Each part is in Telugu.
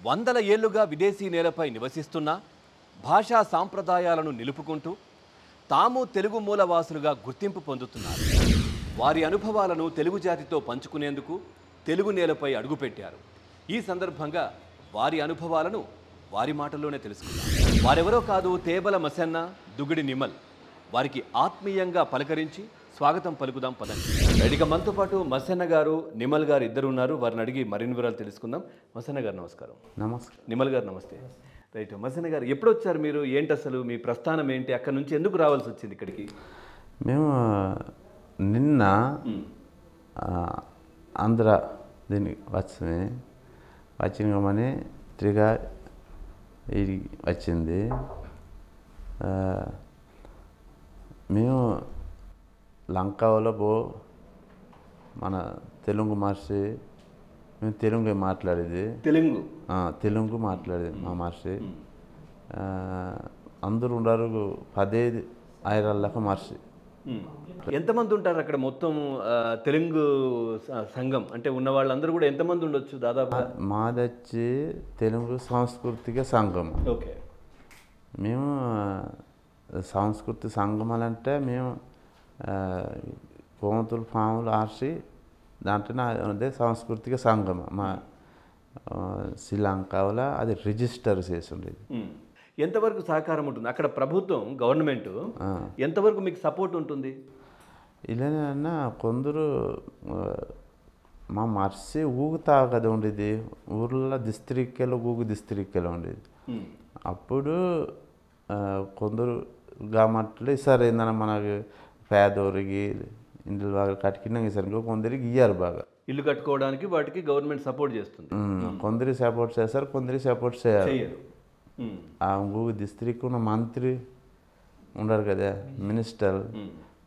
వందల ఏళ్లుగా విదేశీ నేలపై నివసిస్తున్నా భాషా సాంప్రదాయాలను నిలుపుకుంటూ తాము తెలుగు మూలవాసులుగా గుర్తింపు పొందుతున్నారు. వారి అనుభవాలను తెలుగు జాతితో పంచుకునేందుకు తెలుగు నేలపై అడుగుపెట్టారు. ఈ సందర్భంగా వారి అనుభవాలను వారి మాటల్లోనే తెలుసుకుందాం. వారెవరో కాదు, తేబల మసన్న, దుగిడి నిమల్. వారికి ఆత్మీయంగా పలకరించి స్వాగతం పలుకుదాం పదండి. ఇక మనతో పాటు మసన్న గారు, నిమల్ గారు ఇద్దరు ఉన్నారు. వారిని అడిగి మరిన్ని వివరాలు తెలుసుకుందాం. మసన్న గారు నమస్కారం. నమస్కారం. నిమల్ గారు నమస్తే. రైట్, మసన్న గారు ఎప్పుడు వచ్చారు మీరు? ఏంటి అసలు మీ ప్రస్థానం ఏంటి? అక్కడ నుంచి ఎందుకు రావాల్సి వచ్చింది ఇక్కడికి? మేము నిన్న ఆంధ్ర దీనికి వచ్చినామని తిరిగా ఇది వచ్చింది. మేము లంకాలో మన తెలుగు మనిషి, మేము తెలుగు మాట్లాడేది, తెలుగు మాట్లాడేది మా మనిషి. అందరూ ఉన్నారు 15,000 మనిషి. ఎంతమంది ఉంటారు అక్కడ మొత్తం తెలుగు సంఘం అంటే ఉన్న వాళ్ళందరూ కూడా ఎంతమంది ఉండొచ్చు దాదాపు? మాది వచ్చి తెలుగు సాంస్కృతిక సంఘం. ఓకే. మేము సాంస్కృతిక సంఘం అంటే మేము కోమతులు పాములు ఆర్చి దాంట్లో అదే సాంస్కృతిక సంఘం. మా శ్రీలంకలో అది రిజిస్టర్ చేసి ఉండేది. ఎంతవరకు సహకారం ఉంటుంది అక్కడ? ప్రభుత్వం, గవర్నమెంట్ ఎంతవరకు మీకు సపోర్ట్ ఉంటుంది? ఇలానే కొందరు మా మర్చి ఊగుతా కదా ఉండేది, ఊర్లో డిస్ట్రిక్ట్లో డిస్ట్రిక్ట్లో ఉండేది. అప్పుడు కొందరు గవర్నమెంట్లో ఇస్తారు, ఏందన్నా మనకి పేదోరికి ఇండ్లు బాగా కట్టుకున్నాక ఇస్తారు. కొందరికి ఇయ్యారు బాగా ఇల్లు కట్టుకోవడానికి, వాటికి గవర్నమెంట్ సపోర్ట్ చేస్తుంది. కొందరికి సపోర్ట్ చేస్తారు, కొందరికి సపోర్ట్ చేయరు. ఆ డిస్ట్రిక్ట్ ఉన్న మంత్రి ఉండరు కదా, మినిస్టర్,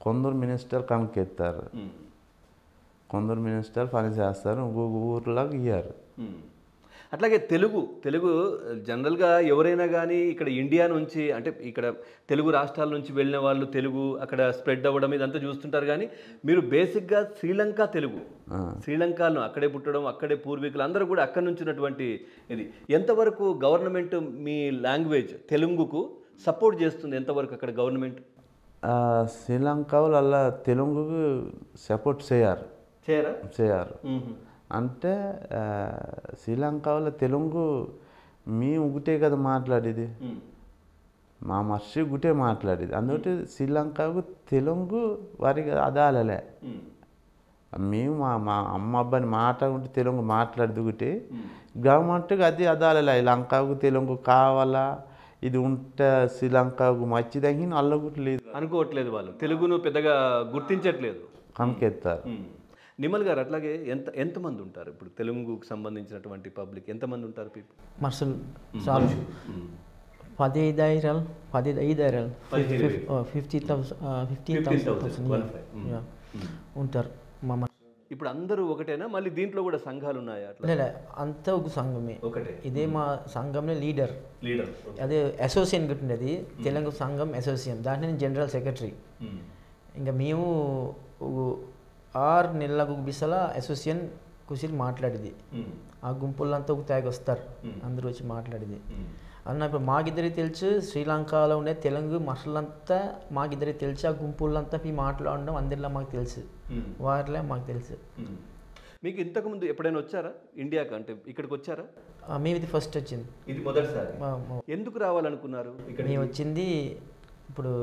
కొందరు మినిస్టర్ కనుకెత్తారు, కొందరు మినిస్టర్ పని చేస్తారు, ఊర్లోకి ఇయ్యారు. అట్లాగే తెలుగు జనరల్గా ఎవరైనా కానీ ఇక్కడ ఇండియా నుంచి అంటే ఇక్కడ తెలుగు రాష్ట్రాల నుంచి వెళ్ళిన వాళ్ళు తెలుగు అక్కడ స్ప్రెడ్ అవ్వడం ఇదంతా చూస్తుంటారు. కానీ మీరు బేసిక్గా శ్రీలంకలో అక్కడే పుట్టడం, అక్కడే పూర్వీకులు అందరూ కూడా అక్కడి నుంచి ఉన్నటువంటి ఇది. ఎంతవరకు గవర్నమెంట్ మీ లాంగ్వేజ్ తెలుగుకు సపోర్ట్ చేస్తుంది? ఎంతవరకు అక్కడ గవర్నమెంట్? శ్రీలంకలో అలా తెలుగుకు సపోర్ట్ చేయరు. అంటే శ్రీలంకలో తెలుగు మేము ఒకటే కదా మాట్లాడేది, మా మనిషి ఒకటే మాట్లాడేది. అందుకే శ్రీలంకకు తెలుగు వారికి అదాలలే. మేము మా అమ్మ అబ్బాయిని మాట్లాడుకుంటే తెలుగు మాట్లాడేది ఒకటి, గవర్నమెంట్కి అది అదాలలే. లంకకు తెలుగు కావాలా, ఇది ఉంటే శ్రీలంకకు మంచిదని అల్లగుట్టు లేదు అనుకోవట్లేదు. వాళ్ళు తెలుగును పెద్దగా గుర్తించట్లేదు, కనుకెత్తారు. నిమల్ గారు అట్లాగే ఎంతమంది ఉంటారు ఇప్పుడు తెలుగుకు సంబంధించినటువంటి పబ్లిక్? ఎంతమంది ఉంటారు పీపుల్? మనుషులు చాలు 15,000 ఉంటారు మా. ఇప్పుడు అందరూ ఒకటేనా? మళ్ళీ దీంట్లో కూడా సంఘాలు ఉన్నాయా? లేదా అంతా ఒక సంఘమే, ఒకటే. ఇదే మా సంఘంలో లీడర్ అదే అసోసియేషన్ కట్టినది, తెలుగు సంఘం అసోసియేషన్. దాంట్లో నేను జనరల్ సెక్రటరీ. ఇంకా మేము 6 నెలలకు బిసల అసోసియేషన్ కూర్చొని మాట్లాడేది. ఆ గుంపులంతా ఒక తాగి వస్తారు, అందరూ వచ్చి మాట్లాడేది. అన్న ఇప్పుడు మాకిద్దరికి తెలుసు, శ్రీలంకలో ఉండే తెలుగు మనుషులంతా మాకిద్దరికి తెలుసు. ఆ గుంపులంతా మీ మాట్లాడడం అందరిలో మాకు తెలుసు, వారిలో మాకు తెలుసు. మీకు ఇంతకుముందు ఎప్పుడైనా వచ్చారా ఇండియాకి? అంటే ఇక్కడికి వచ్చారా? మేము ఇది ఫస్ట్ వచ్చింది, ఇది మొదటిసారి. ఎందుకు రావాలనుకున్నారు? మేము వచ్చింది ఇప్పుడు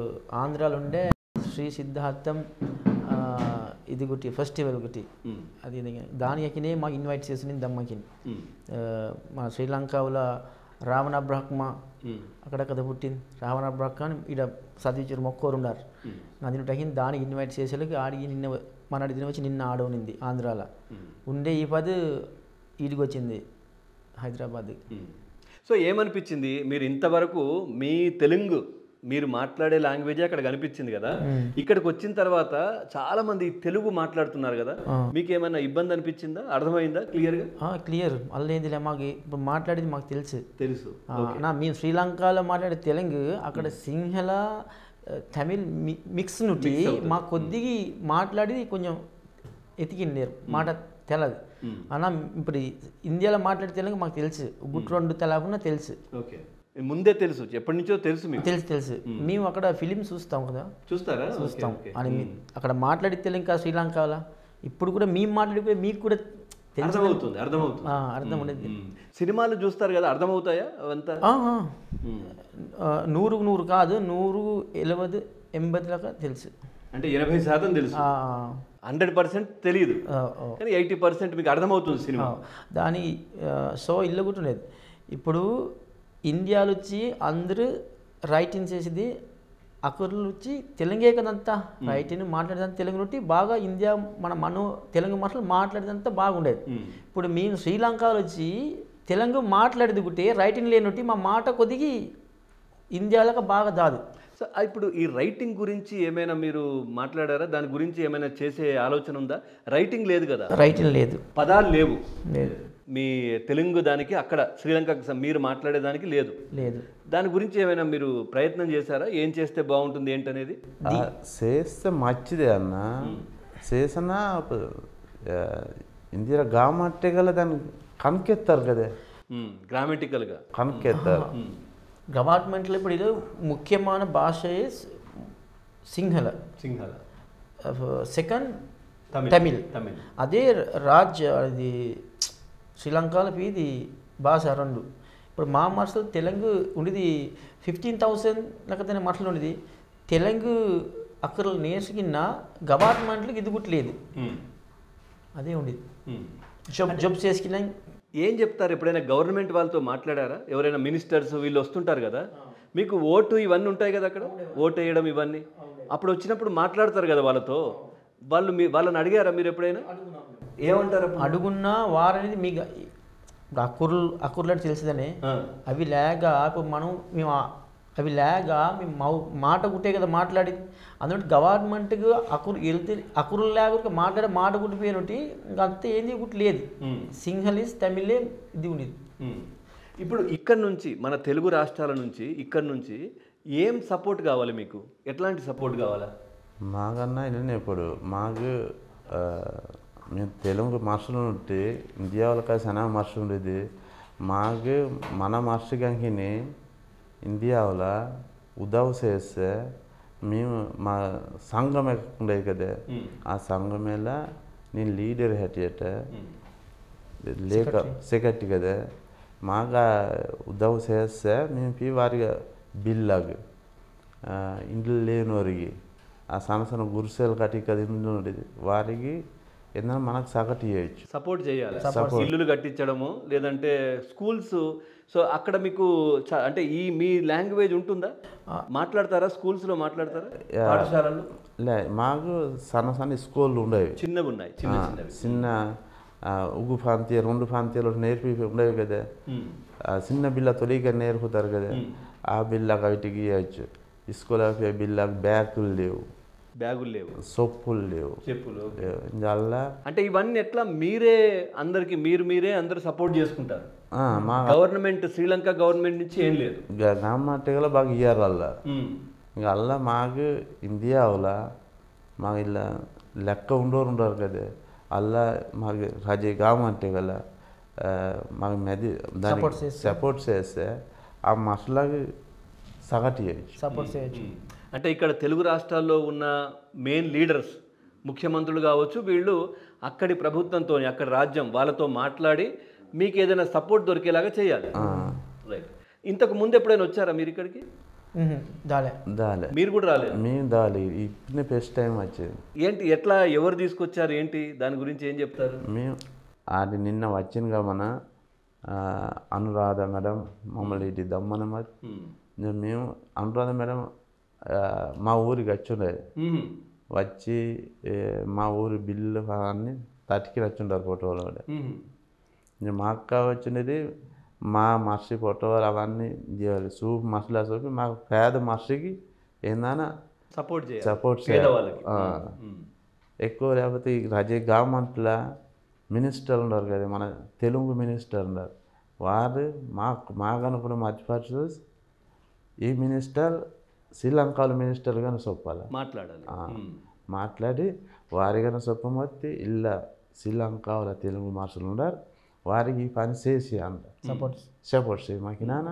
ఆంధ్రాలో ఉండే శ్రీ సిద్ధార్థం ఇది ఒకటి ఫెస్టివల్ ఒకటి, అది దానికి మాకు ఇన్వైట్ చేసింది దమ్మకి. మా శ్రీలంకలో రావణ బ్రహ్మ అక్కడ కథ పుట్టింది. రావణ బ్రహ్మ ఇక్కడ చదివించారు, మొక్కోరు ఉన్నారు. అది తగ్గింది, దానికి ఇన్వైట్ చేసేళ్ళకి ఆడికి నిన్న మన దిన వచ్చి నిన్న ఆడవునింది ఆంధ్రాలో ఉండే. ఈ పది ఈడికి వచ్చింది హైదరాబాద్. సో ఏమనిపించింది మీరు ఇంతవరకు మీ తెలుగు మీరు మాట్లాడే లాంగ్వేజ్ అక్కడ కనిపించింది కదా, ఇక్కడికి వచ్చిన తర్వాత చాలా మంది తెలుగు మాట్లాడుతున్నారు కదా, మీకు ఏమైనా ఇబ్బంది అనిపించిందా? అర్థమైందా క్లియర్గా? క్లియర్. అల్లేదిలే, మాకు ఇప్పుడు మాట్లాడేది మాకు తెలుసు. మేము శ్రీలంకలో మాట్లాడే తెలుగు అక్కడ సింహల తమిళ్ మిక్స్ నుండి మా కొద్దిగా మాట్లాడి కొంచెం ఎతికిండారు మాట తెలదు. అన్న ఇప్పుడు ఇండియాలో మాట్లాడే తెలుగు మాకు తెలుసు గుట్ రెండు తెలకుండా తెలుసు. ఓకే, ముందే తెలుసు, ఎప్పటి నుంచో తెలుసు మీకు? తెలుసు. మేము అక్కడ ఫిలిం చూస్తాం కదా, చూస్తారా? చూస్తాం. అని అక్కడ మాట్లాడి తెలుగు ఇంకా శ్రీలంకలో ఇప్పుడు కూడా మేము మాట్లాడిపోయి మీకు కూడా అర్థమవుతుంది. అర్థం ఉండేది. సినిమాలు చూస్తారు కదా, అర్థమవుతాయా అవంతా? 100 కాదు, 100 80 దాకా తెలుసు. అంటే 80% తెలుసు, 100% తెలియదు, కానీ 80% మీకు అర్థమవుతుంది సినిమా. దాని సో ఇల్లు కూడా ఉండేది. ఇప్పుడు ఇండియాలో వచ్చి అందరూ రైటింగ్ చేసేది అక్కర్లు వచ్చి తెలుగే కదంతా, రైటింగ్ మాట్లాడేదంతా తెలుగు నుండి బాగా ఇండియా మన తెలుగు మాటలు మాట్లాడేదంతా బాగుండేది. ఇప్పుడు మేము శ్రీలంకలో వచ్చి తెలుగు మాట్లాడేది గుట్టే రైటింగ్ లేనుట్టి మా మాట కొద్దిగా ఇండియాలో బాగా దాదు. సో ఇప్పుడు ఈ రైటింగ్ గురించి ఏమైనా మీరు మాట్లాడారా? దాని గురించి ఏమైనా చేసే ఆలోచన ఉందా? రైటింగ్ లేదు కదా, రైటింగ్ లేదు, పదాలు లేవు మీ తెలుగు దానికి, అక్కడ శ్రీలంకకు మీరు మాట్లాడేదానికి లేదు. దాని గురించి ఏమైనా మీరు ప్రయత్నం చేశారా? ఏం చేస్తే బాగుంటుంది ఏంటనేది? చేస్తే మంచిదే అన్న, చేసినా ఇందిరా గామట్టే గల దాన్ని కనకెత్తారు కదా, గ్రామటికల్గా కనకెత్తారు. గవర్నమెంట్లో ఇప్పుడు ఇది ముఖ్యమైన భాష సింహళ, సెకండ్ తమిళ్. అదే అది శ్రీలంకలో ఇది భాష రెండు. ఇప్పుడు మా మాటలు తెలుగు ఉండేది 15,000 లేకపోతే మాటలు ఉండేది తెలుగు అక్కడ నేర్చుకున్న గవర్నమెంట్లకు ఇది గుట్లేదు, అదే ఉండేది. జాబ్ చేసుకున్నా ఏం చెప్తారు? ఎప్పుడైనా గవర్నమెంట్ వాళ్ళతో మాట్లాడారా? ఎవరైనా మినిస్టర్స్ వీళ్ళు వస్తుంటారు కదా, మీకు ఓటు ఇవన్నీ ఉంటాయి కదా అక్కడ, ఓటు వేయడం ఇవన్నీ, అప్పుడు వచ్చినప్పుడు మాట్లాడతారు కదా వాళ్ళతో, వాళ్ళని అడిగారా మీరు ఎప్పుడైనా? ఏమంటారు? అడుగున్నా వారనేది మీకు అక్కుర్లు తెలుసుదనే, అవి లేక ఇప్పుడు మేము అవి లేక మేము మాట గుట్టే కదా మాట్లాడి, అందులో గవర్నమెంట్కి అక్కురు లేక మాట్లాడే మాట గుట్టిపోయినట్టు ఇంకంతా ఏంది గుట్టి లేదు. సింహలీస్ తమిళే ఇది ఉండేది. ఇప్పుడు ఇక్కడ నుంచి మన తెలుగు రాష్ట్రాల నుంచి ఇక్కడ నుంచి ఏం సపోర్ట్ కావాలి మీకు? ఎట్లాంటి సపోర్ట్ కావాలా? మాకన్నా ఇలా ఇప్పుడు మాకు మేము తెలుగు మనుషులు ఉంటే ఇండియాలో చాలా మనుషులు ఉండేది, మాకు మన మనుషులకి ఇండియాలో ఉదవ్ చేస్తే మేము మా సంఘం ఉండేది కదా, ఆ సంఘమేలా నేను లీడర్ హెట్ లేక సెక్రటరీ కదా, మాకు ఉదవ్ చేస్తే మేము వారికి బిల్లాగా ఇంట్లో లేనివారికి ఆ సన్న గురుసేలు కట్టి కదా ఇంట్లో ఉండేది వారికి ఏదైనా మనకు సగటు చేయొచ్చు, సపోర్ట్ చేయాలి. ఇల్లులు కట్టించడము లేదంటే స్కూల్స్. సో అక్కడ మీకు అంటే మీ లాంగ్వేజ్ ఉంటుందా? మాట్లాడతారా? స్కూల్స్లో మాట్లాడతారా? పాఠశాలల్లో మాకు సన్న స్కూళ్ళు ఉండేవి, చిన్నగా ఉన్నాయి, చిన్న ఉగ్గు ప్రాంతీయ 2 ప్రాంతీయాలు నేర్పి ఉండేవి కదా, చిన్న బిల్ల తొలిగా నేర్పుతారు కదా, ఆ బిల్లకు వీటికి ఇవ్వచ్చు. స్కూల్ బిల్లకు బ్యాగులు లేవు, సొప్పులు లేవు, చెప్పులు. అలా అంటే ఇవన్నీ ఎట్లా మీరే అందరు సపోర్ట్ చేసుకుంటారు? గవర్నమెంట్ శ్రీలంక గవర్నమెంట్ నుంచి ఏం లేదు, గవర్నమెంట్ బాగా ఇయ్యారు అలా. ఇంకా అలా మాకు ఇండియాలో మాకు ఇలా లెక్క ఉండరు కదా, అలా మాకు రాజే గవర్నమెంట్ గల మాకు దానికి సపోర్ట్ చేస్తే ఆ మసలాకి సగటు చేయొచ్చు, సపోర్ట్ చేయొచ్చు. అంటే ఇక్కడ తెలుగు రాష్ట్రాల్లో ఉన్న మెయిన్ లీడర్స్, ముఖ్యమంత్రులు కావచ్చు, వీళ్ళు అక్కడి ప్రభుత్వంతో అక్కడి రాజ్యం వాళ్ళతో మాట్లాడి మీకు ఏదైనా సపోర్ట్ దొరికేలాగా చేయాలి. రైట్. ఇంతకు ముందు ఎప్పుడైనా వచ్చారా మీరు ఇక్కడికి? దాలే. మీరు కూడా రాలేదు? మేము దాలి ఇప్పుడు ఫస్ట్ టైం వచ్చేది. ఏంటి, ఎట్లా, ఎవరు తీసుకొచ్చారు, ఏంటి, దాని గురించి ఏం చెప్తారు? మేము అది నిన్న వచ్చిందిగా మన అనురాధ మేడం మమ్మల్ని ఇటు దమ్మనమాట. మేము అనురాధ మేడం మా ఊరికి వచ్చిండేది, వచ్చి మా ఊరి బిల్లు అన్నీ తటికి వచ్చిండారు ఫోటోలు కూడా. మా అక్క వచ్చినది మా మర్షి ఫోటోలు అవన్నీ చేయాలి, సూప్ మసాలా సూపి మాకు పేద మర్షికి ఏందన్నా సపోర్ట్ చేయాలి ఎక్కువ. లేకపోతే రాజే గవర్నమెంట్లో మినిస్టర్ ఉన్నారు కదా, మన తెలుగు మినిస్టర్ ఉన్నారు, వారు మాకనుకున్న మధ్యపరచు ఈ మినిస్టర్ శ్రీలంకలో మినిస్టర్ కానీ చెప్పాలి, మాట్లాడాలి. మాట్లాడి వారిగానే చెప్పమొత్తి ఇలా శ్రీలంక వాళ్ళ తెలుగు మాస్టర్లు ఉన్నారు వారికి ఈ పని చేసి అంట సపోర్ట్ చేయి మాకు నాన్న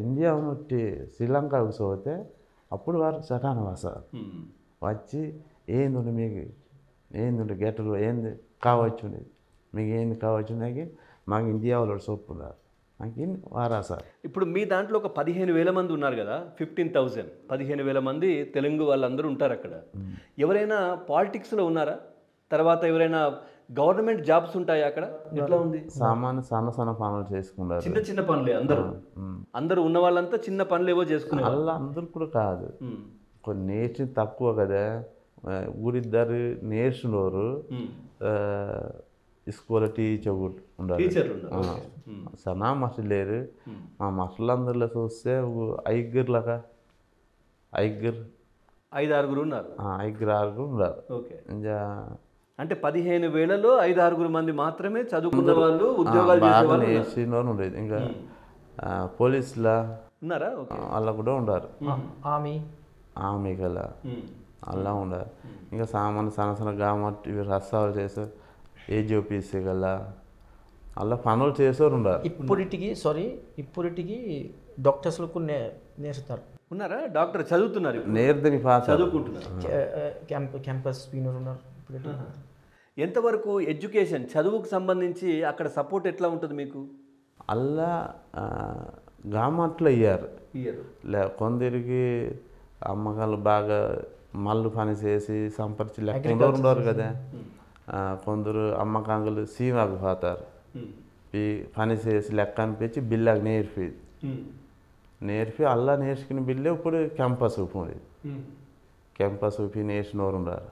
ఇండియా ఉన్నట్టు శ్రీలంకకు పోతే అప్పుడు వారు సటాన వస్తారు వచ్చి ఏంది మీకు ఏంది గెటలు ఏంది కావచ్చు మీకు ఏంది కావచ్చు మాకు ఇండియా వాళ్ళు చూపున్నారు మాకు వారా సార్. ఇప్పుడు మీ దాంట్లో ఒక 15,000 మంది ఉన్నారు కదా, 15,000 15,000 మంది తెలుగు వాళ్ళందరూ ఉంటారు అక్కడ. ఎవరైనా పాలిటిక్స్లో ఉన్నారా? తర్వాత ఎవరైనా గవర్నమెంట్ జాబ్స్ ఉంటాయా అక్కడ? ఎట్లా ఉంది? సామాన్య సన్న పనులు చేసుకున్నారు, చిన్న చిన్న పనులే. అందరూ ఉన్న వాళ్ళంతా చిన్న పనులు ఏవో చేసుకున్నారు. అలా అందరూ కూడా కాదు, కొన్ని నేర్చుని తక్కువ కదా, ఊరిద్దరు నేర్చున్నారు. స్కూల్ టీచర్ ఉండాలి, సనా మసలు లేరు. మా మసలు అందరిలో చూస్తే ఐదుగురులాగా ఐదుగురు 5-6 ఉన్నారు, 5-6 ఉన్నారు. ఇంకా అంటే 15,000లో 5-6 మంది మాత్రమే చదువుకున్న వాళ్ళు, ఉద్యోగాలు చేసిన వాళ్ళు ఉండేది. ఇంకా పోలీసులా ఉన్నారా? అలా కూడా ఉండారు, ఆమె గల అలా ఉండారు. ఇంకా సామాన్య సన్న కాబట్టి రసాలు చేస్తారు, ఏజీఓపీసీ గల అలా పనులు చేసేవారు ఉన్నారు. ఇప్పటికి డాక్టర్స్లకు నేర్చుతారు. ఉన్నారా? డాక్టర్ చదువుతున్నారు, నేర్దని చదువుకుంటున్నారు. క్యాంపస్ స్పీనర్ ఉన్నారు. ఎంతవరకు ఎడ్యుకేషన్ చదువుకు సంబంధించి అక్కడ సపోర్ట్ ఎట్లా ఉంటుంది మీకు? అలా గామట్లు అయ్యారు. కొందరికి అమ్మకాలు బాగా మళ్ళు పని చేసి సంపరిచి లెక్క ఉండరు కదా. కొందరు అమ్మకాంగులు సీమాకు పోతారు, ఈ పని చేసి లెక్క అనిపించి బిల్లాకు నేర్పి అలా నేర్చుకుని బిల్లు ఇప్పుడు క్యాంపస్ ఊపి నేర్చిన వారు ఉన్నారు.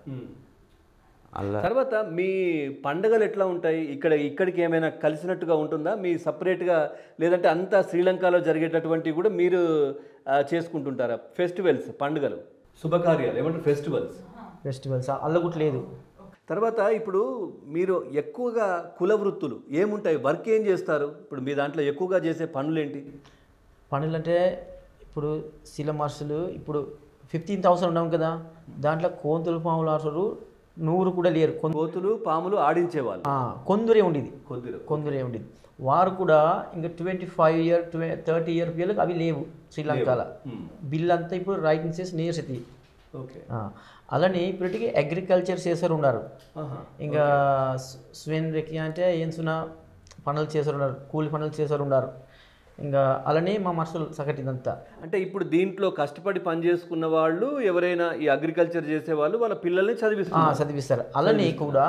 అలా తర్వాత మీ పండుగలు ఎట్లా ఉంటాయి? ఇక్కడికి ఏమైనా కలిసినట్టుగా ఉంటుందా మీ సపరేట్గా, లేదంటే అంతా శ్రీలంకలో జరిగేటటువంటివి కూడా మీరు చేసుకుంటుంటారా? ఫెస్టివల్స్, పండుగలు, శుభకార్యాలు ఏమంటారు, ఫెస్టివల్స్ అల్ల కూడా లేదు. తర్వాత ఇప్పుడు మీరు ఎక్కువగా కుల వృత్తులు ఏముంటాయి? వర్క్ ఏం చేస్తారు? ఇప్పుడు మీ దాంట్లో ఎక్కువగా చేసే పనులు ఏంటి? పనులు అంటే ఇప్పుడు శిల మార్షలు ఇప్పుడు 15,000 ఉన్నాం కదా, దాంట్లో కోంతులు పాములు ఆడతారు, 100 కూడా లేరు. కోతులు పాములు ఆడించేవాళ్ళు కొందరే ఉండేది. వారు కూడా ఇంకా 25 year 30 year పిల్లలకు అవి లేవు శ్రీలంకలో. బిల్ అంతా ఇప్పుడు రైటింగ్ చేసి నేర్చుతుంది. అలానే ఇప్పటికి అగ్రికల్చర్ చేసారు ఉన్నారు. ఇంకా స్వెన్ రెక్కి అంటే ఏం సున్నా పనులు చేసారు ఉన్నారు, కూలి పనులు చేసారు ఉన్నారు. ఇంకా అలానే మా మనుషులు సగటిదంతా. అంటే ఇప్పుడు దీంట్లో కష్టపడి పని చేసుకున్న వాళ్ళు ఎవరైనా ఈ అగ్రికల్చర్ చేసేవాళ్ళు వాళ్ళ పిల్లల్ని చదివిస్తారు. అలానే కూడా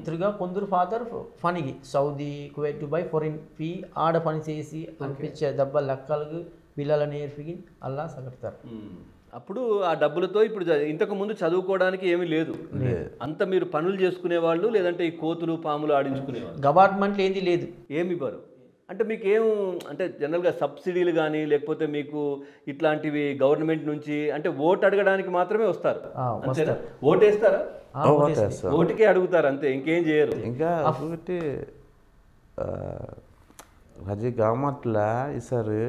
తిరుగా కొందరు ఫాదర్ పనికి Saudi, Kuwait, Dubai, foreign fee ఆడ పని చేసి అనిపించే దెబ్బ లెక్కలకు పిల్లల నేర్పి అలా సగడతారు. అప్పుడు ఆ డబ్బులతో ఇప్పుడు ఇంతకు ముందు చదువుకోవడానికి ఏమీ లేదు, అంత మీరు పనులు చేసుకునే వాళ్ళు, లేదంటే ఈ కోతులు పాములు ఆడించుకునేవాళ్ళు. గవర్నమెంట్ ఏంది లేదు, ఏమి ఇవ్వరు. అంటే మీకు ఏం అంటే జనరల్గా సబ్సిడీలు కానీ లేకపోతే మీకు ఇట్లాంటివి గవర్నమెంట్ నుంచి అంటే ఓటు అడగడానికి మాత్రమే వస్తారు, ఓటు వేస్తారా? ఓటుకే అడుగుతారు అంతే, ఇంకేం చేయరు. ఇంకా ఒకటి అది గవర్నమెంట్లో ఇస్తారు,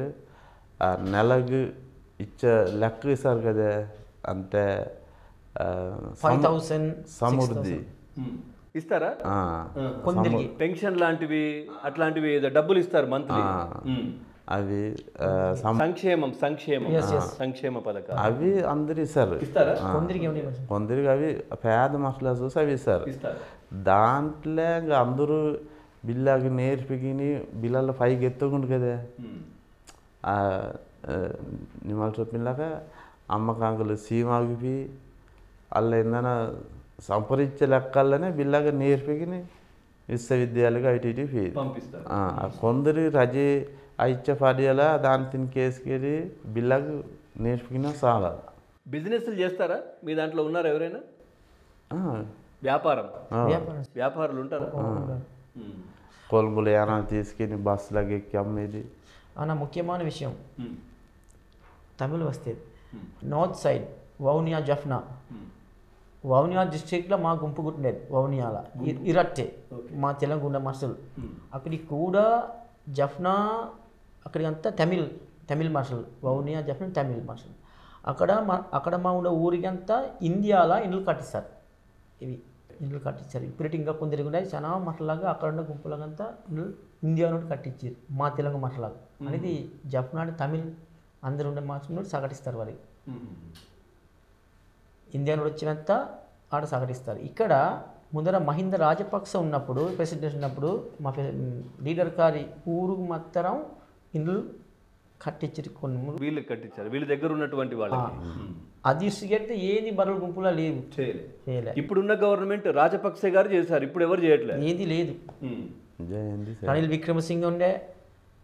నెలకు ఇచ్చే లెక్క ఇస్తారు కదా, అంటే 5,000 సమృద్ధి ఇస్తారా? కొందరికి పెన్షన్ లాంటివి అట్లాంటివి డబ్బులు ఇస్తారు మంత్లీ. అవి సంక్షేమ పథకాలు అవి అందరు ఇస్తారు. కొందరికి అవి పేద మసలా చూసి అవి ఇస్తారు. దాంట్లో ఇంకా అందరూ బిల్లాకి నేర్పికిని బిల్లాల పైకి ఎత్తకుండా కదా, నిమ్మలు చెప్పినలాగా అమ్మకాంకులు సీమాకి అలా ఏందన్నా సంపరించే లెక్కలనే బిల్లాగా నేర్పికిని విశ్వవిద్యాలయాలకు ఐటీటీ ఫీజు పంపిస్తారు. కొందరు రజీ ఇచ్చే పడియాలా దాని తిని కేసుకెళ్ళి బిల్లాకు నేర్పికినా చాలా. బిజినెస్లు చేస్తారా మీ దాంట్లో? ఉన్నారు ఎవరైనా వ్యాపారులు ఉంటారా? కొలుములు ఏమైనా తీసుకుని బస్సులకు ఎక్కి అమ్మేది. ముఖ్యమైన విషయం తమిళ వస్తే నార్త్ సైడ్ వౌనియా జఫ్నా, వౌనియా డిస్ట్రిక్ట్లో మా గుంపు గుట్టినది. వౌనియాల ఇరట్టే మా తెలంగాణ మనుషులు. అక్కడికి కూడా జఫ్నా అక్కడికి అంతా తమిళ్ మనుషులు. వౌనియా జఫ్నా తమిళ్ మనుషులు. అక్కడ మా ఉన్న ఊరికి అంతా ఇండియాలో ఇండ్లు కట్టిస్తారు. ఇవి ఇండ్లు కట్టించారు. ఇప్పుడు ఇంకా కొందరు ఉన్నాయి చాలా మఠలాగా అక్కడ ఉన్న గుంపులంతా ఇండియా నుండి కట్టించారు మా తెలంగాణ మఠలాగా అనేది జఫ్నాడు తమిళ్ అందరు ఉండే మాత్రం సగటిస్తారు వారికి. ఇండియా నుండి వచ్చినంత ఆడ సగటిస్తారు. ఇక్కడ ముందర మహింద రాజపక్స ఉన్నప్పుడు ప్రెసిడెంట్ ఉన్నప్పుడు మా లీడర్ గారి ఊరు మాత్రం ఇండ్లు కట్టించారు. కొన్ని వీళ్ళు కట్టించారు, వీళ్ళ దగ్గర ఉన్నటువంటి వాళ్ళకి. అది ఇసుకెడితే ఏది బరువుల గుంపులా లేవు, చేయలే. ఇప్పుడున్న గవర్నమెంట్ రాజపక్సే గారు చేశారు, ఇప్పుడు ఎవరు చేయట్లేదు. ఏది లేదు. రనిల్ విక్రమసింగ్ ఉండే,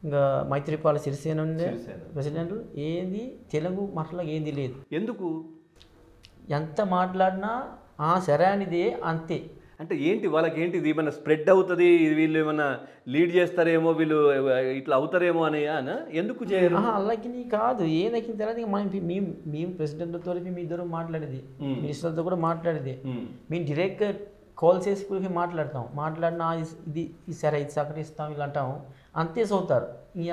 ఇంకా మైత్రిపాల సిరిసేన ఉండే ప్రెసిడెంట్. ఏది తెలుగు మాటలో ఏది లేదు. ఎందుకు? ఎంత మాట్లాడినా సరే అనిదే అంతే. అంటే ఏంటి వాళ్ళకి ఏంటి, ఇది ఏమైనా స్ప్రెడ్ అవుతుంది, వీళ్ళు ఏమైనా లీడ్ చేస్తారేమో, వీళ్ళు ఇట్లా అవుతారేమో అని ఎందుకు చేయరు? అలాగే కాదు, ఏదైనా తర్వాత మనం మేము ప్రెసిడెంట్తో మీ ఇద్దరు మాట్లాడేది, మినిస్టర్తో కూడా మాట్లాడేది. మేము డైరెక్ట్ కాల్ చేసి కూడా మాట్లాడినా ఇది సరే ఇది సహకరిస్తాం ఇలా అంటాం, అంతే చదువుతారు.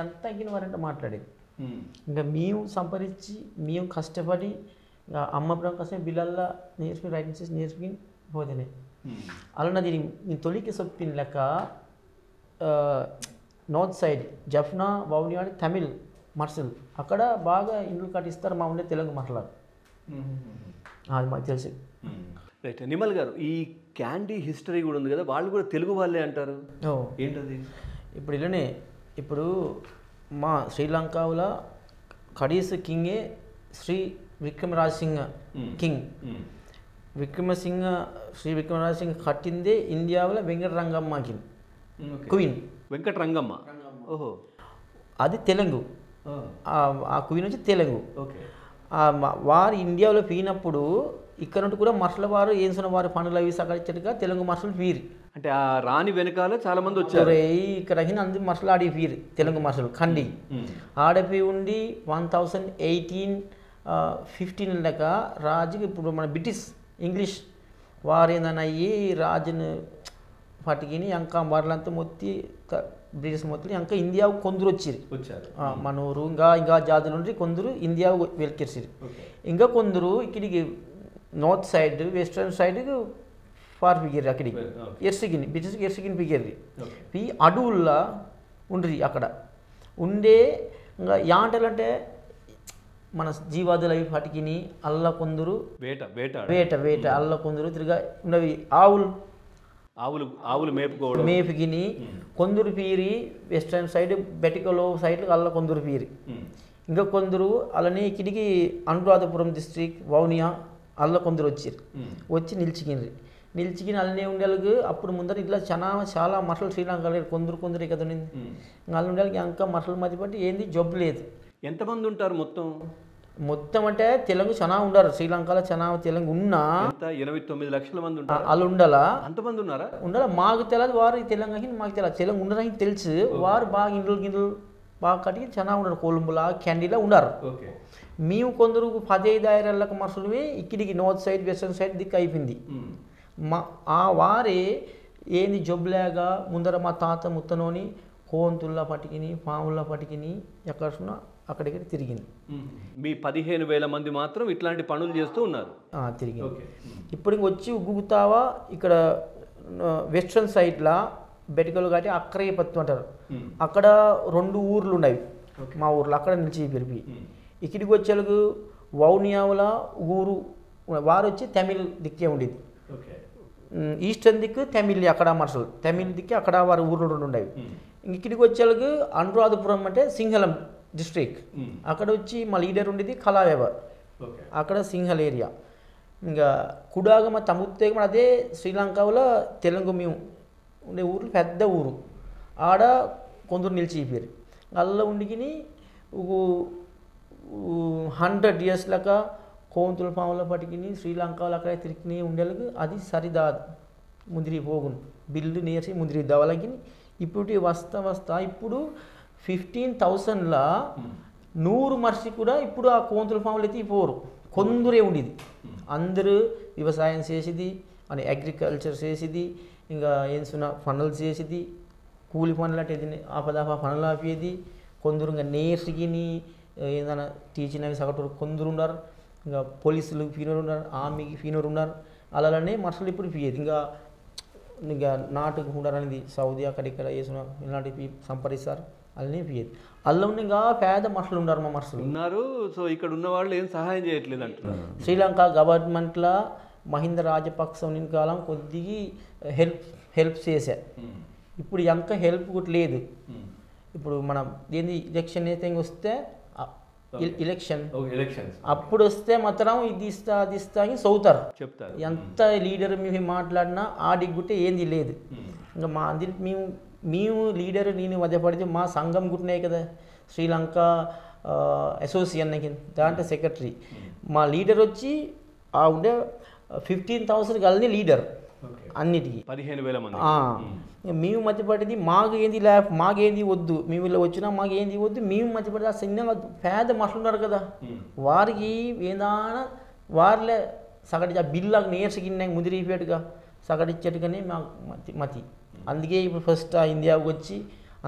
అంతా తగ్గిన వారంటే మాట్లాడేది. ఇంకా మేము సంపాదించి మేము కష్టపడి అమ్మ కోసం బిల్లల్లా నేర్చుకుని రైటింగ్ చేసి నేర్చుకుని పోతేనే అలా నేను తొలికి చెప్పిన లెక్క నార్త్ సైడ్ జఫ్నా వౌనియా తమిళ్ మర్సల్ అక్కడ బాగా ఇండ్లు కట్టిస్తారు. మా ఉండే తెలుగు మాట్లాడు అది మాకు తెలుసు. రైట్. నిమల్ గారు, ఈ క్యాండీ హిస్టరీ కూడా ఉంది కదా, వాళ్ళు కూడా తెలుగు వాళ్ళే అంటారు, ఏంటది? ఇప్పుడు ఇలానే ఇప్పుడు మా శ్రీలంకలో కడీస్ కింగే శ్రీ విక్రమరాజ్ సింగ్ కింగ్. శ్రీ విక్రమరాజ్ సింగ్ కట్టిందే ఇండియాలో వెంకటరంగమ్మ కింగ్ క్వీన్. వెంకటరంగమ్మ, ఓహో, అది తెలుగు. ఆ క్వీన్ వచ్చి తెలుగు. ఓకే. వారు ఇండియాలో పోయినప్పుడు ఇక్కడ నుండి కూడా మనుషుల వారు ఏసున్న వారి పనులు అవి సగలిచ్చట్టుగా తెలుగు మనుషులు వీరి. అంటే ఆ రాణి వెనకాల చాలా మంది వచ్చారు ఇక్కడ అందరు మనుషులు ఆడి వీరి తెలుగు మనుషులు ఖండి ఆడపి ఉండి 1018-15 లెక్క రాజుకి ఇప్పుడు మన బ్రిటిష్ ఇంగ్లీష్ వారు ఏందన్నా అయ్యి రాజుని పట్టుకుని ఇంకా వారులంతా మొత్తి బ్రిటిష్ మొత్తం ఇంకా ఇండియాకు కొందరు వచ్చారు. మన ఊరు ఇంకా జాతుల నుండి కొందరు ఇండియా వెలికేసారు. ఇంకా కొందరు ఇక్కడికి నార్త్ సైడ్ వెస్ట్రన్ సైడ్కి ఫార్ పిగిర్రి, అక్కడికి ఎర్సిగిని బ్రిటిష్కి ఎర్సిగిని పిగిర్రి. ఈ అడవుల్లో ఉండ్రి అక్కడ ఉండే ఇంకా యాంటలంటే మన జీవాదులు అవి పట్టుకుని అల్ల కొందరు వేట అల్ల కొందరు తిరిగా ఉన్నవి ఆవులు మేపుకిని కొందరు పీరి వెస్ట్రన్ సైడ్ బెటికలో సైడ్ అల్ల కొందరు పీరి. ఇంకా కొందరు అలానే ఇక్కడికి అనురాధపురం డిస్ట్రిక్ట్ వౌనియా అల్ల కొందరు వచ్చి నిలిచికిని అల్లనే ఉండేళ్ళకి అప్పుడు ముందర ఇట్లా చాలా మసలు శ్రీలంకలో కొందరు ఇక్కడ ఉంది. అల్ల ఉండేళ్ళకి ఇంకా మసలు మధ్య పట్టి ఏంది జబ్బు లేదు. ఎంతమంది ఉంటారు మొత్తం అంటే తెలుగు చాలా ఉండారు శ్రీలంకలో. చాలా తెలుగు ఉన్నా 89 లక్షల మంది ఉంటారు. వాళ్ళు ఉండాలా, అంతమంది ఉన్నారా? మాకు తెలియదు, వారు తెలంగాణకి మాకు తెలియదు. తెలుగు ఉండడానికి తెలుసు. వారు బాగా ఇండ్లు బాగా కట్టి చాలా ఉన్నారు. కొలంబులా క్యాండీలా ఉన్నారు. మేము కొందరు 15 ఏళ్ళకు మనుషులవి ఇక్కడికి నార్త్ సైడ్ వెస్ట్రన్ సైడ్ దిక్కు అయిపోయింది. వారే ఏంది జబ్బులేగా ముందర మా తాత ముత్తనోని కోంతుల్లా పట్టుకుని పాముల్లా పట్టుకుని ఎక్కడ అక్కడికి తిరిగింది. మీ 15,000 మంది మాత్రం ఇట్లాంటి పనులు చేస్తూ ఉన్నారు తిరిగింది. ఇప్పుడు వచ్చి ఉగ్గుతావా ఇక్కడ వెస్ట్రన్ సైడ్లా బెటికలు కట్టి అక్కరేపత్తు అంటారు. అక్కడ 2 ఊర్లు ఉన్నాయి మా ఊర్లో. అక్కడ నిలిచి పెరిపి ఇక్కడికి వచ్చేలకు వౌనియావుల ఊరు వారు వచ్చి తమిళ్ దిక్కే ఉండేది. ఈస్టర్న్ దిక్కు తమిళ్ అక్కడ మనుషులు తమిళ్ దిక్కి అక్కడ వారి ఊర్లు 2 ఉండేవి. ఇక్కడికి వచ్చేలకు అనురాధపురం అంటే సింహలం డిస్ట్రిక్ట్. అక్కడ వచ్చి మా లీడర్ ఉండేది కళావేవర్, అక్కడ సింహల్ ఏరియా. ఇంకా కుడాగమ తముత్తేగమ అదే శ్రీలంకలో తెలుగు మేము ఉండే ఊర్లు పెద్ద ఊరు. ఆడ కొందరు నిలిచిపోయారు. అల్ల ఉండికిని 100 years లెక్క కోంతుల పాముల పట్టుకుని శ్రీలంకలో అక్కడ తిరిగి ఉండేలకు అది సరిదాదు ముదిరి పోగును బిల్లు నేర్చి ముదిరి దవలకి. ఇప్పుడు వస్తా ఇప్పుడు 15,000లా 100 మనిషి కూడా ఇప్పుడు ఆ కోంతుల పాములు అయితే పోరు. కొందరే ఉండేది. అందరూ వ్యవసాయం చేసేది అని అగ్రికల్చర్ చేసేది. ఇంకా ఏం పనులు చేసేది, కూలి పనులు అంటే ఆపదాపా పనులు ఆపేది. కొందరు ఇంకా నేర్చుకుని ఏదైనా టీచింగ్ అవి సగటు కొందరు ఉన్నారు. ఇంకా పోలీసులు ఫీనోరు ఉన్నారు, ఆర్మీకి ఫీనోరు ఉన్నారు. అలానే మనుషులు ఇప్పుడు పియ్యేది ఇంకా నాటుకు ఉండరనేది సౌదీ అక్కడ ఇక్కడ వేసిన ఇలాంటివి సంపాదిస్తారు అలానే పియ్యేది అల్ల ఇంకా పేద మనుషులు ఉన్నారు మా మనుషులు ఉన్నారు. సో ఇక్కడ ఉన్న వాళ్ళు ఏం సహాయం చేయట్లేదు అంటున్నారు. శ్రీలంక గవర్నమెంట్లో మహింద రాజపక్స ఉన్న కాలం కొద్దిగా హెల్ప్ చేశా. ఇప్పుడు ఇంకా హెల్ప్ కూడా లేదు. ఇప్పుడు మనం ఏంది ఎలక్షన్ అయితే వస్తే ఎలక్షన్ అప్పుడు వస్తే మాత్రం ఇది ఇస్తా అది ఇస్తా అని చదువుతారు చెప్తారు. ఎంత లీడర్ మేము మాట్లాడినా ఆడికి గుట్టే ఏంది లేదు. ఇంకా మా మేము లీడర్ నేను మధ్యపడితే మా సంఘం గుట్టినాయి కదా శ్రీలంక అసోసియేషన్ దాంట్లో సెక్రటరీ మా లీడర్ వచ్చి ఆ ఉండే 15,000 కలిని లీడర్ అన్నిటికీ 15,000 మంది. మేము మధ్యపడింది మాకేంది వద్దు మేము ఇలా వచ్చినా మాకేంది వద్దు మేము మధ్యపడి ఆ చిన్న పేద మనుషులు ఉన్నారు కదా వారికి ఏదైనా వారిలే సగటి ఆ బిల్లాగా నేర్చుకున్నాక ముదిరిపోయేట్టుగా సగటిచ్చేట్టుగానే మాకు మతి అందుకే ఇప్పుడు ఫస్ట్ ఇండియాకు వచ్చి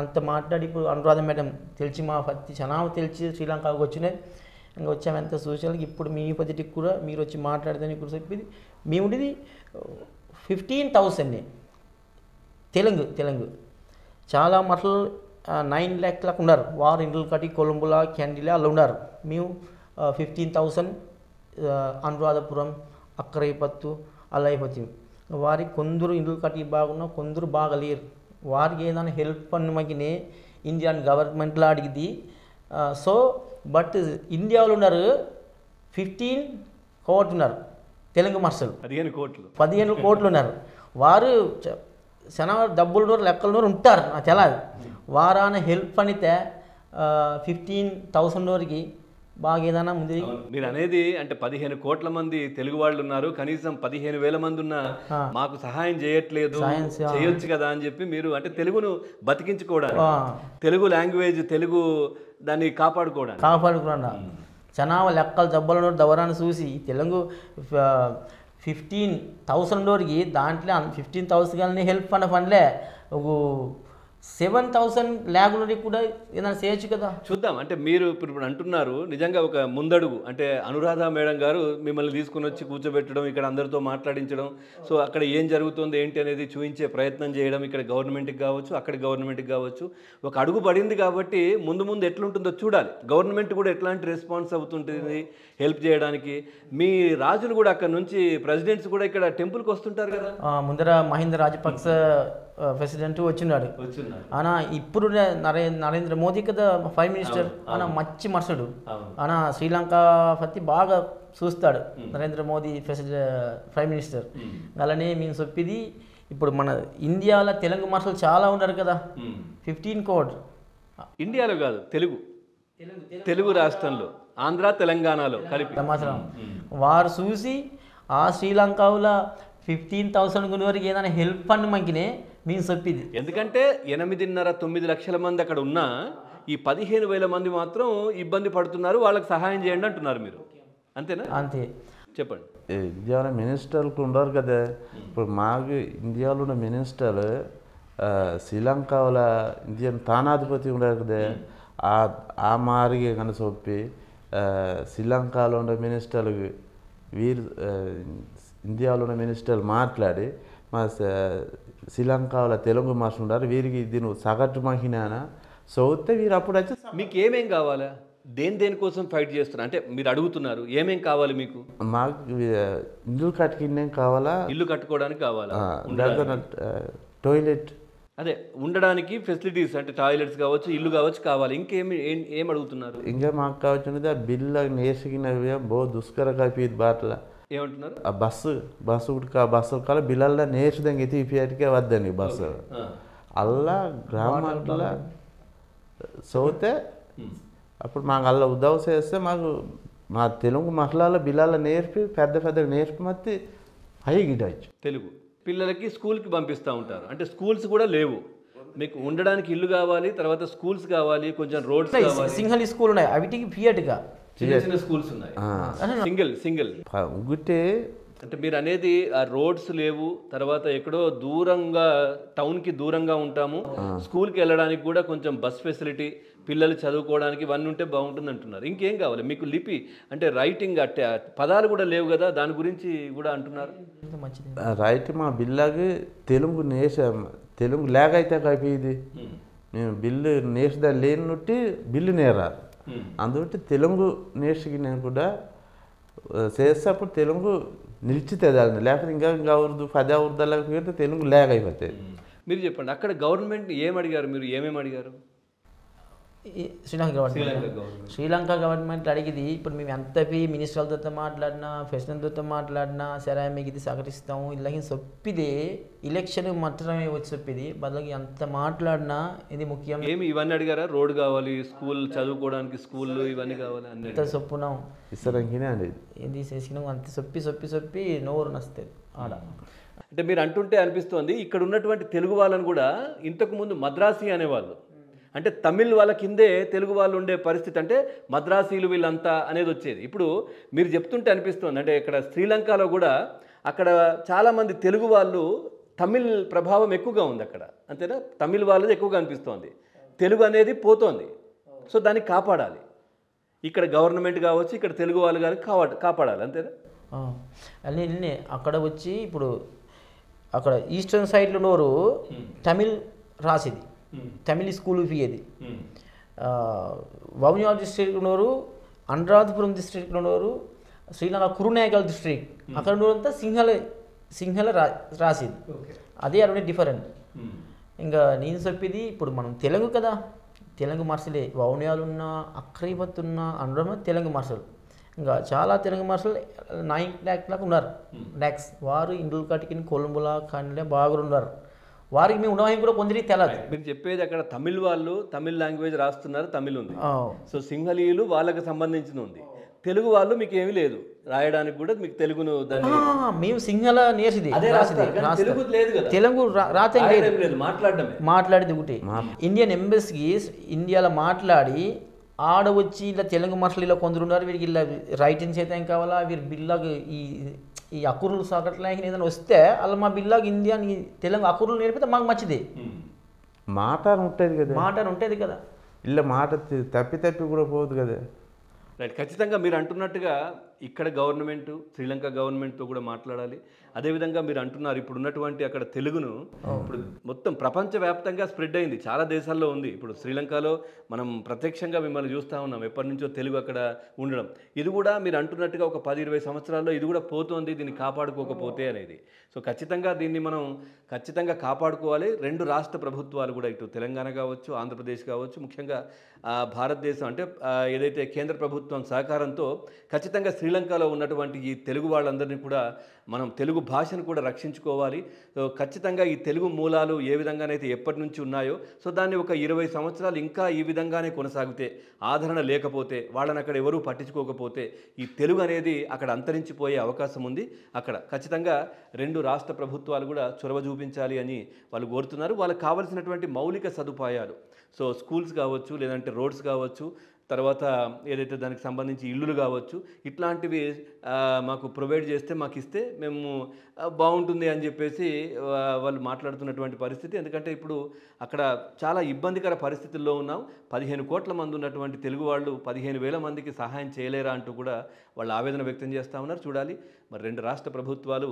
అంత మాట్లాడి ఇప్పుడు అనురాధ మేడం తెలిసి మా పత్తి చాలా తెలిసి శ్రీలంకకు వచ్చినాయి ఇంకా వచ్చాము ఎంత సోషల్కి ఇప్పుడు మీ పద్ధతికి కూడా మీరు వచ్చి మాట్లాడితే కూడా చెప్పింది మేము ఉండేది 15,000 తెలుగు చాలా మనుషులు 9 lakhs ఉన్నారు వారు ఇండ్లు కట్టి కొలంబులా క్యాండిలా అలా ఉన్నారు మేము 15,000 అనురాధపురం అక్కరైపత్తు అలా అయిపోతుంది వారికి కొందరు ఇండ్లు కట్టి బాగున్నా కొందరు బాగలేరు వారికి ఏదైనా హెల్ప్ పని మాకినే ఇండియన్ గవర్నమెంట్లో అడిగింది సో బట్ ఇండియాలో ఉన్నారు 15 కోట్లు ఉన్నారు తెలుగు మనుషులు 15 కోట్లు ఉన్నారు వారు చాలా డబ్బులు లెక్కలు ఉంటారు నాకు తెలియదు వారాన హెల్ప్ అనితే 15,000 వరకు బాగా ఏదైనా ముందు మీరు అనేది అంటే 15 కోట్ల మంది తెలుగు వాళ్ళు ఉన్నారు కనీసం 15,000 మంది ఉన్నా మాకు సహాయం చేయట్లేదు చేయొచ్చు కదా అని చెప్పి మీరు అంటే తెలుగును బతికించుకోవడానికి తెలుగు లాంగ్వేజ్ తెలుగు దాన్ని కాపాడుకోవడానికి చాలా లెక్కలు జబ్బలు దవరాన్ని చూసి తెలుగు 15,000 వరకు దాంట్లో 15,000 కానీ హెల్ప్ అన్న పనిలే ఒక 7,000 లాగులకి కూడా ఏదైనా చేయొచ్చు కదా చూద్దాం. అంటే మీరు ఇప్పుడు అంటున్నారు నిజంగా ఒక ముందడుగు అంటే అనురాధ మేడం గారు మిమ్మల్ని తీసుకుని వచ్చి కూర్చోబెట్టడం ఇక్కడ అందరితో మాట్లాడించడం సో అక్కడ ఏం జరుగుతుంది ఏంటి అనేది చూపించే ప్రయత్నం చేయడం ఇక్కడ గవర్నమెంట్కి కావచ్చు అక్కడ గవర్నమెంట్కి కావచ్చు ఒక అడుగు పడింది కాబట్టి ముందు ఎట్లుంటుందో చూడాలి. గవర్నమెంట్ కూడా ఎట్లాంటి రెస్పాన్స్ అవుతుంటుంది హెల్ప్ చేయడానికి. మీ రాజులు కూడా అక్కడ నుంచి ప్రెసిడెంట్స్ కూడా ఇక్కడ టెంపుల్కి వస్తుంటారు కదా. ముందర మహింద రాజపక్స ప్రెసిడెంట్ వచ్చినాడు అనా ఇప్పుడు నరేంద్ర మోదీ కదా ప్రైమ్ మినిస్టర్ అనా మంచి మనుషుడు అనా శ్రీలంక పత్తి బాగా చూస్తాడు నరేంద్ర మోదీ ప్రైమ్ మినిస్టర్ అలానే మేము చెప్పేది ఇప్పుడు మన ఇండియాలో తెలుగు మనుషులు చాలా ఉన్నారు కదా 15 కోట్ ఇండియాలో కాదు తెలుగు రాష్ట్రంలో ఆంధ్ర తెలంగాణలో కలిపి మాత్రం వారు చూసి ఆ శ్రీలంకలో 15,000 వరకు ఏదైనా హెల్ప్ ఫండ్ మనకినే మేము చెప్పింది ఎందుకంటే 8.5-9 లక్షల మంది అక్కడ ఉన్నా ఈ 15,000 మంది మాత్రం ఇబ్బంది పడుతున్నారు వాళ్ళకి సహాయం చేయండి అంటున్నారు మీరు అంతేనా? అంతే చెప్పండి. ఇండియాలో మినిస్టర్లు ఉండరు కదా ఇప్పుడు మాకు ఇండియాలో ఉన్న మినిస్టర్ శ్రీలంకలో ఇండియన్ తానాధిపతి ఉండరు కదా ఆ మారిగే కనుక చెప్పి శ్రీలంకలో ఉన్న మినిస్టర్లు వీరు ఇండియాలో ఉన్న మినిస్టర్లు మాట్లాడి మా శ్రీలంకలో తెలుగు మాస్ ఉన్నారు వీరికి దీని సగటు మహిళనా చదివితే వీరు అప్పుడు వచ్చి మీకు ఏమేం కావాలా దేనికోసం ఫైట్ చేస్తున్నారు అంటే మీరు అడుగుతున్నారు ఏమేం కావాలి మీకు? మాకు ఇల్లు కట్టుకునే కావాలా ఇల్లు కట్టుకోవడానికి కావాలా టాయిలెట్ అదే ఉండడానికి ఫెసిలిటీస్ అంటే టాయిలెట్స్ కావచ్చు ఇల్లు కావచ్చు కావాలి ఇంకేమి ఏం అడుగుతున్నారు? ఇంకా మాకు కావచ్చున్నది ఆ బిల్లు నేర్చుకున్నవి బో దుష్కర కాపీది బాటల ఏమంటున్నారు ఆ బస్సు కాల బిల్లల్లో నేర్చుదంగా తీపియాటికే వద్దండి బస్సు అల్లా గ్రామాల చదివితే అప్పుడు మాకు అలా ఉద్యోగం చేస్తే మాకు మా తెలుగు మహిళల బిల్లాల నేర్పి పెద్ద నేర్పి మత్తి హై గిడవచ్చు. తెలుగు పిల్లలకి స్కూల్కి పంపిస్తూ ఉంటారు అంటే స్కూల్స్ కూడా లేవు మీకు ఉండడానికి ఇల్లు కావాలి తర్వాత స్కూల్స్ కావాలి కొంచెం రోడ్స్ కావాలి సింగిల్ స్కూల్ ఉన్నాయి అవిటికి ఫియట్గా చిన్న స్కూల్స్ ఉన్నాయి సింగిల్ గుట్టే అంటే మీరు అనేది ఆ రోడ్స్ లేవు తర్వాత ఎక్కడో దూరంగా టౌన్కి దూరంగా ఉంటాము స్కూల్కి వెళ్ళడానికి కూడా కొంచెం బస్ ఫెసిలిటీ పిల్లలు చదువుకోవడానికి ఇవన్నీ ఉంటే బాగుంటుంది అంటున్నారు. ఇంకేం కావాలి మీకు? లిపి అంటే రైటింగ్ అట్టే పదాలు కూడా లేవు కదా, దాని గురించి కూడా అంటున్నారు. మంచిది. రైట్ మా బిల్లాకి తెలుగు తెలుగు లేక అయితే అయిపోయింది. మేము బిల్లు నేర్చుదా లేని నుట్టి బిల్లు నేరారు. అందుబట్టి తెలుగు నేర్చుకి నేను కూడా చేస్తే అప్పుడు తెలుగు నిలిచితుంది. లేకపోతే ఇంకా ఉర్దూ 10 ఉర్దూలకు పెడితే తెలుగు లేక అయిపోతుంది. మీరు చెప్పండి, అక్కడ గవర్నమెంట్ ఏం అడిగారు? మీరు ఏమేమి అడిగారు? శ్రీలంక గవర్నమెంట్ అడిగింది. ఇప్పుడు మేము ఎంతపి మినిస్టర్లతో మాట్లాడినా, ప్రెసిడెంట్తో మాట్లాడినా సరే మీకు ఇది సహకరిస్తాము ఇలాగే చెప్పిదే ఎలక్షన్ మాత్రమే వచ్చి చెప్పేది. బదులుగా ఎంత మాట్లాడినా ఇది ముఖ్యం. ఏమి ఇవన్నీ అడిగారా? రోడ్ కావాలి, స్కూల్ చదువుకోవడానికి స్కూళ్ళు ఇవన్నీ కావాలి అంత చెప్పున్నాం ఇస్తారంకినే అండి. ఇది చేసినాం అంత చెప్పి నోరు నస్తుంది ఆడ. అంటే మీరు అంటుంటే అనిపిస్తోంది ఇక్కడ ఉన్నటువంటి తెలుగు వాళ్ళని కూడా ఇంతకుముందు మద్రాసీ అనేవాళ్ళు, అంటే తమిళ్ వాళ్ళ కిందే తెలుగు వాళ్ళు ఉండే పరిస్థితి, అంటే మద్రాసీలు వీళ్ళంతా అనేది వచ్చేది. ఇప్పుడు మీరు చెప్తుంటే అనిపిస్తుంది అంటే ఇక్కడ శ్రీలంకలో కూడా అక్కడ చాలామంది తెలుగు వాళ్ళు తమిళ్ ప్రభావం ఎక్కువగా ఉంది అక్కడ, అంతేనా? తమిళ్ వాళ్ళది ఎక్కువగా అనిపిస్తోంది, తెలుగు అనేది పోతోంది. సో దాన్ని కాపాడాలి. ఇక్కడ గవర్నమెంట్ కావచ్చు, ఇక్కడ తెలుగు వాళ్ళు కానీ కాపాడాలి, అంతేనా? అన్నీ అక్కడ వచ్చి ఇప్పుడు అక్కడ ఈస్టర్న్ సైడ్లో ఉన్నవారు తమిళ్ రాసేది, తమిళ్ స్కూల్ ఫీయేది. వౌన్యాల్ డిస్ట్రిక్ట్ ఉన్నవారు, అనురాధపురం డిస్ట్రిక్ట్లో ఉన్నవారు, శ్రీలంక కురునాయకల్ డిస్ట్రిక్ట్ అక్కడ ఉన్నవారంతా సింహల రాసేది. అదే అక్కడ డిఫరెంట్. ఇంకా నేను చెప్పేది ఇప్పుడు మనం తెలుగు కదా, తెలుగు మార్షలే వౌన్యాలు ఉన్న, అక్రీబత్ ఉన్న, అనురాధ తెలుగు మార్షల్. ఇంకా చాలా తెలుగు మార్షల్ 9 lakh ఉన్నారు. లాక్స్ వారు ఇండ్లు కట్టుకుని కొలంబులా కానీ బాగా ఉన్నారు. వారికి మేము ఉండవని కూడా కొందరికి తెలియదు. మీరు చెప్పేది అక్కడ తమిళ్ వాళ్ళు తమిళ్ లాంగ్వేజ్ రాస్తున్నారు, తమిళ్ ఉంది. సో సింహలీయులు వాళ్ళకి సంబంధించిన ఉంది. తెలుగు వాళ్ళు మీకు ఏమీ లేదు రాయడానికి కూడా, మీకు తెలుగును దాన్ని మేము సింహల నేర్చింది తెలుగు లేదు కదా, తెలుగు రాత్రి లేదు, మాట్లాడేది ఒకటి. ఇండియన్ ఎంబసీకి ఇండియాలో మాట్లాడి ఆడ వచ్చి ఇలా తెలుగు మనుషులు ఇలా కొందరు ఉన్నారు, వీరికి ఇలా రైటింగ్ చేత కావాలా, వీరి బిల్లాగా ఈ అకురులు సాగట్లకి ఏదైనా వస్తే అలా మా బిల్లాగా ఇండియాని తెలుగు అకురులు నేర్పితే మాకు మంచిది. మాట ఉంటుంది కదా ఇలా మాట తప్పి కూడా పోదు కదా. రైట్, ఖచ్చితంగా మీరు అంటున్నట్టుగా ఇక్కడ గవర్నమెంట్ శ్రీలంక గవర్నమెంట్తో కూడా మాట్లాడాలి. అదేవిధంగా మీరు అంటున్నారు ఇప్పుడు ఉన్నటువంటి అక్కడ తెలుగును ఇప్పుడు మొత్తం ప్రపంచవ్యాప్తంగా స్ప్రెడ్ అయింది, చాలా దేశాల్లో ఉంది. ఇప్పుడు శ్రీలంకలో మనం ప్రత్యక్షంగా మిమ్మల్ని చూస్తూ ఉన్నాం, ఎప్పటి నుంచో తెలుగు అక్కడ ఉండడం. ఇది కూడా మీరు అంటున్నట్టుగా ఒక 10-20 సంవత్సరాల్లో ఇది కూడా పోతోంది, దీన్ని కాపాడుకోకపోతే అనేది. సో ఖచ్చితంగా దీన్ని మనం ఖచ్చితంగా కాపాడుకోవాలి. 2 రాష్ట్ర ప్రభుత్వాలు కూడా, ఇటు తెలంగాణ కావచ్చు, ఆంధ్రప్రదేశ్ కావచ్చు, ముఖ్యంగా భారతదేశం అంటే ఏదైతే కేంద్ర ప్రభుత్వం సహకారంతో ఖచ్చితంగా శ్రీలంకలో ఉన్నటువంటి ఈ తెలుగు వాళ్ళందరినీ కూడా మనం తెలుగు భాషను కూడా రక్షించుకోవాలి. సో ఖచ్చితంగా ఈ తెలుగు మూలాలు ఏ విధంగానైతే ఎప్పటి నుంచి ఉన్నాయో, సో దాన్ని ఒక 20 సంవత్సరాలు ఇంకా ఈ విధంగానే కొనసాగితే, ఆదరణ లేకపోతే, వాళ్ళని అక్కడ ఎవరూ పట్టించుకోకపోతే ఈ తెలుగు అనేది అక్కడ అంతరించిపోయే అవకాశం ఉంది. అక్కడ ఖచ్చితంగా 2 రాష్ట్ర ప్రభుత్వాలు కూడా చొరవ చూపించాలి అని వాళ్ళు కోరుతున్నారు. వాళ్ళకి కావాల్సినటువంటి మౌలిక సదుపాయాలు, సో స్కూల్స్ కావచ్చు, లేదంటే రోడ్స్ కావచ్చు, తర్వాత ఏదైతే దానికి సంబంధించి ఇల్లులు కావచ్చు, ఇట్లాంటివి మాకు ప్రొవైడ్ చేస్తే, మాకు ఇస్తే మేము బాగుంటుంది అని చెప్పేసి వాళ్ళు మాట్లాడుతున్నటువంటి పరిస్థితి. ఎందుకంటే ఇప్పుడు అక్కడ చాలా ఇబ్బందికర పరిస్థితుల్లో ఉన్నాం. 15 కోట్ల మంది ఉన్నటువంటి తెలుగు వాళ్ళు 15,000 మందికి సహాయం చేయలేరా అంటూ కూడా వాళ్ళు ఆవేదన వ్యక్తం చేస్తూ ఉన్నారు. చూడాలి మరి 2 రాష్ట్ర ప్రభుత్వాలు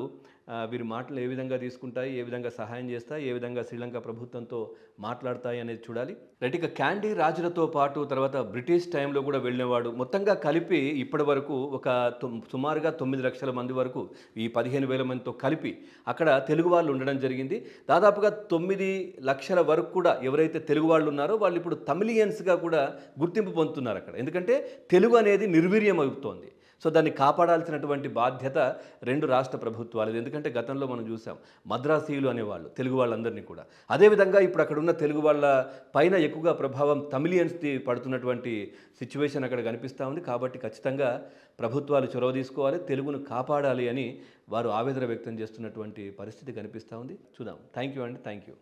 వీరి మాటలు ఏ విధంగా తీసుకుంటాయి, ఏ విధంగా సహాయం చేస్తాయి, ఏ విధంగా శ్రీలంక ప్రభుత్వంతో మాట్లాడతాయి అనేది చూడాలి. రైట్, ఇక క్యాండీ రాజులతో పాటు తర్వాత బ్రిటిష్ టైంలో కూడా వెళ్ళినవాడు, మొత్తంగా కలిపి ఇప్పటి వరకు ఒక సుమారుగా 9 లక్షల మంది వరకు ఈ 15,000 మందితో కలిపి అక్కడ తెలుగు వాళ్ళు ఉండడం జరిగింది. దాదాపుగా 9 లక్షల వరకు కూడా ఎవరైతే తెలుగు వాళ్ళు ఉన్నారో వాళ్ళు ఇప్పుడు తమిళియన్స్గా కూడా గుర్తింపు పొందుతున్నారు అక్కడ. ఎందుకంటే తెలుగు అనేది నిర్వీర్యం అవుతోంది. సో దాన్ని కాపాడాల్సినటువంటి బాధ్యత 2 రాష్ట్ర ప్రభుత్వాలు. ఎందుకంటే గతంలో మనం చూసాం మద్రాసీయులు అనేవాళ్ళు తెలుగు వాళ్ళందరినీ కూడా. అదేవిధంగా ఇప్పుడు అక్కడ ఉన్న తెలుగు వాళ్ళ పైన ఎక్కువగా ప్రభావం తమిళియన్స్ది పడుతున్నటువంటి సిచ్యువేషన్ అక్కడ కనిపిస్తూ ఉంది. కాబట్టి ఖచ్చితంగా ప్రభుత్వాలు చొరవ తీసుకోవాలి, తెలుగును కాపాడాలి అని వారు ఆవేదన వ్యక్తం చేస్తున్నటువంటి పరిస్థితి కనిపిస్తూ ఉంది. చూద్దాం. థ్యాంక్ యూ అండి, థ్యాంక్ యూ.